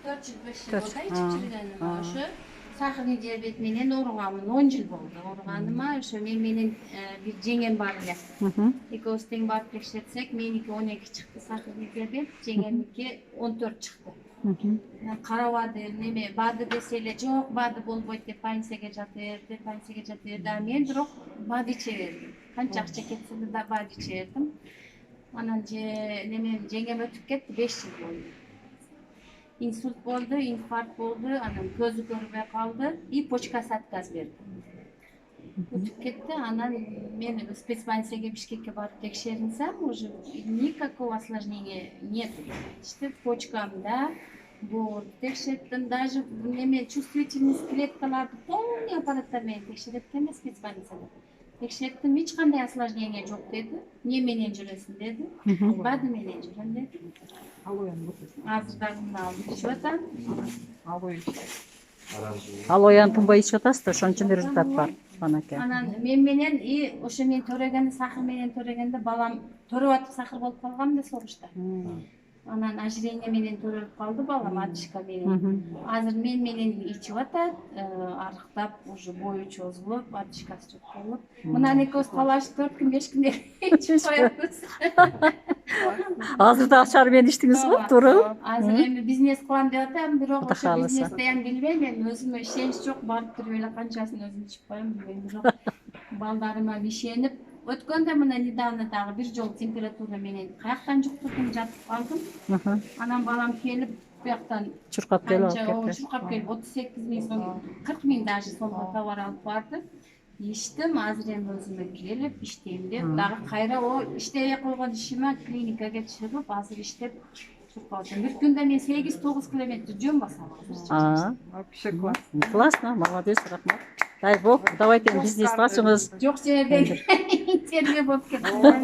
4-5 yıl oldu içip çürügenime. Şu sahırni diyabet menen oruğamın 10 yıl oldu. Oruğanıma şu menin bir jengem var ile. Ekos teң barıp tekşertsek meniki 12 çıktı sahırni diyabet, jengemniki 14 çıktı. Карабады неме бады десе эле жок бады болбойт деп больницага жатыр да мен бирок бады иче бердим канча акча кетсе да бады иче бердим анан неме жеңем өтүп кетти 5 жыл болду инсульт болду инфаркт болду анан көзү көрбөй калды и почкасы отказ берди өтүп кетти анан мен спецбольницага Бишкекке барып текшеринсем уже никакого осложнения нет işte почкамда вот текшерттим даже неме чувствительность клеткаларды полный аппараттар менен текшерет экен спецбольницада текшерттим эч кандай осложнение жок деди эмне менен жүрөсүң деди бады менен жүрөм деди азыр дагы мына алып ичип атам Ал оян тынбай ичип атасыз да ошон үчүн результат бар анаке. Анан мен менен и ошо мен төрөгөндө сахар менен төрөгөндө балам төрөп атып сахар болуп калгам да согушта. Анан ожирение менен төрөлүп калды балам атышка менен. Азыр мен менен ичип атат, арыктап уже бою чозулуп, атышкасы жок болуп. Мына экөөбүз талашып 4 күн 5 күн ичип коебуз. Азыр да чар менен иштиңиз го, туура? Азыр эми бизнес кылам деп атам, бирок ошо бизнесте эми билбейм, мен өзүмө ишенич жок, барып туруп эле канчасын өзүм ичип коем билбейм, бирок балдарыма ишенип өткөндө мына недавно дагы бир жолу температура менен каяктан жуктурдум жатып калдым. Анан балам келип бияктан чуркап келип чуркап келип 38 миң сом 40 миң даже сомго товар алып барды. Иштим, азыр эми өзүмө келип иштейм деп, дагы кайра о иштебей койгон ишиме клиникага чыгып, азыр иштеп чуркап атам. Бир күндө мен 8-9 километр жөн басам азыр. Вообще классно. Классно, молодец, рахмат. Дай бог, давайте бизнес ашыңыз. Жок жерден интервью болуп кетти.